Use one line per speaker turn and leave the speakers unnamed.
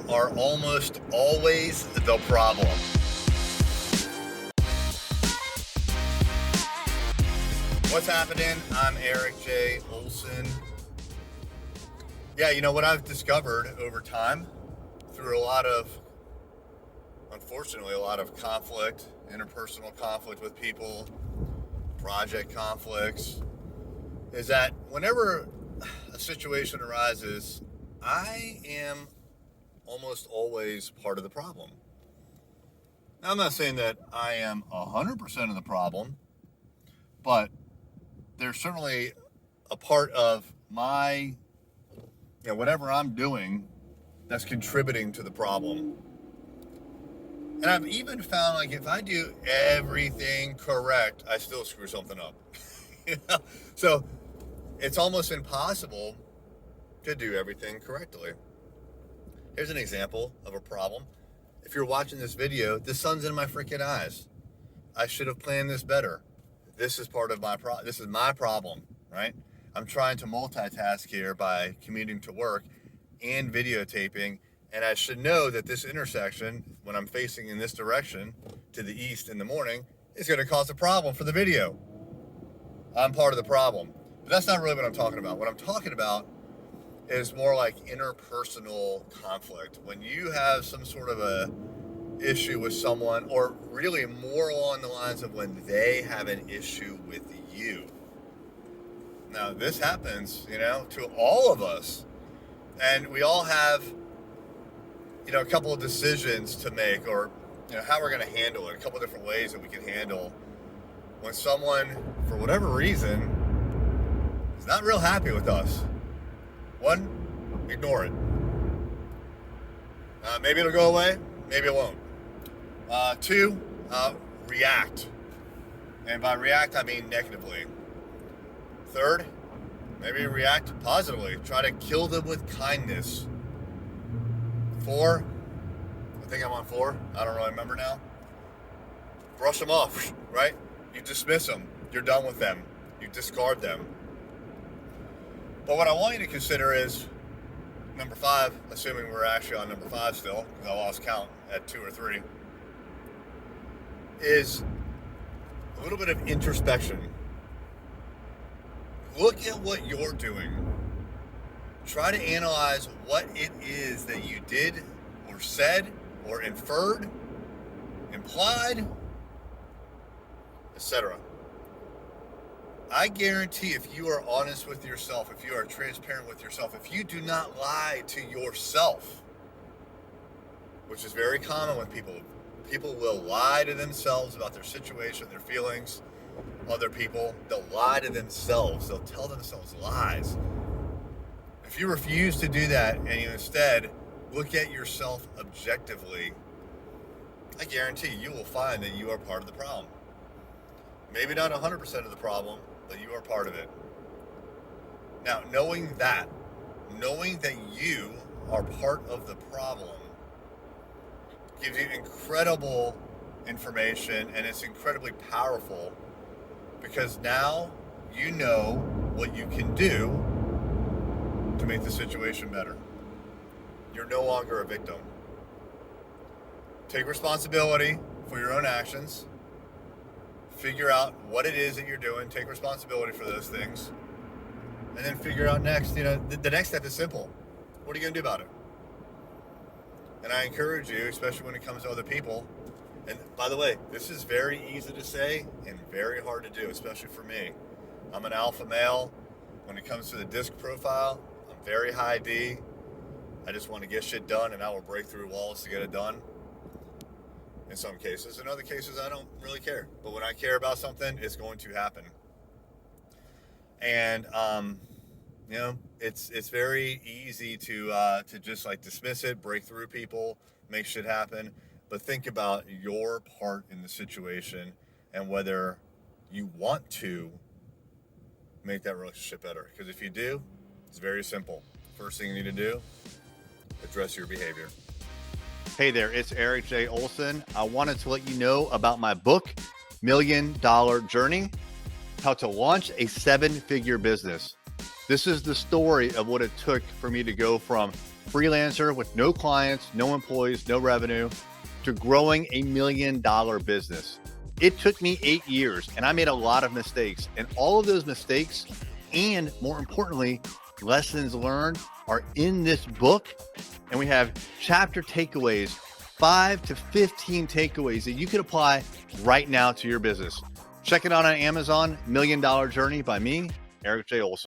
are almost always the problem. What's happening? I'm Erik J. Olson. Yeah, you know what I've discovered over time through unfortunately, a lot of conflict, interpersonal conflict with people, project conflicts, is that whenever a situation arises, I am almost always part of the problem. Now, I'm not saying that I am 100% of the problem, but there's certainly a part of my, whatever I'm doing that's contributing to the problem. And I've even found, like, if I do everything correct, I still screw something up. So it's almost impossible to do everything correctly. Here's an example of a problem. If you're watching this video, the sun's in my freaking eyes. I should have planned this better. This is part of this is my problem, right? I'm trying to multitask here by commuting to work and videotaping, and I should know that this intersection, when I'm facing in this direction to the east in the morning, is going to cause a problem for the video. I'm part of the problem. But that's not really what I'm talking about. What I'm talking about is more like interpersonal conflict. When you have some sort of a issue with someone, or really more along the lines of when they have an issue with you. Now, this happens, to all of us. And we all have, a couple of decisions to make, or, how we're going to handle it, a couple of different ways that we can handle when someone, for whatever reason, is not real happy with us. One, ignore it. Maybe it'll go away, maybe it won't. Two, react. And by react, I mean negatively. Third, maybe react positively. Try to kill them with kindness. 4, I think I'm on 4. I don't really remember now. Brush them off, right? You dismiss them. You're done with them. You discard them. But what I want you to consider is number 5, assuming we're actually on number 5 still, because I lost count at 2 or 3, is a little bit of introspection. Look at what you're doing. Try to analyze what it is that you did or said or inferred, implied, etc. I guarantee if you are honest with yourself, if you are transparent with yourself, if you do not lie to yourself, which is very common with people will lie to themselves about their situation, their feelings, other people. They'll lie to themselves. They'll tell themselves lies. If you refuse to do that and you instead look at yourself objectively, I guarantee you will find that you are part of the problem. Maybe not 100% of the problem, but you are part of it. Now, knowing that you are part of the problem gives you incredible information, and it's incredibly powerful because now you know what you can do to make the situation better. You're no longer a victim. Take responsibility for your own actions. Figure out what it is that you're doing. Take responsibility for those things. And then figure out next, the next step is simple. What are you going to do about it? And I encourage you, especially when it comes to other people. And by the way, this is very easy to say and very hard to do, especially for me. I'm an alpha male. When it comes to the disc profile, I'm very high D. I just want to get shit done, and I will break through walls to get it done. In some cases. In other cases, I don't really care. But when I care about something, it's going to happen. And, it's very easy to just like dismiss it, break through people, make shit happen. But think about your part in the situation and whether you want to make that relationship better. Because if you do, it's very simple. First thing you need to do, address your behavior.
Hey there, it's Erik J. Olson. I wanted to let you know about my book, $1 Million Journey, How to Launch a 7-Figure Business. This is the story of what it took for me to go from freelancer with no clients, no employees, no revenue, to growing $1 million business. It took me 8 years and I made a lot of mistakes, and all of those mistakes, and more importantly, lessons learned, are in this book. And we have chapter takeaways, 5 to 15 takeaways that you can apply right now to your business. Check it out on Amazon, $1 Million Journey by me, Erik J. Olson.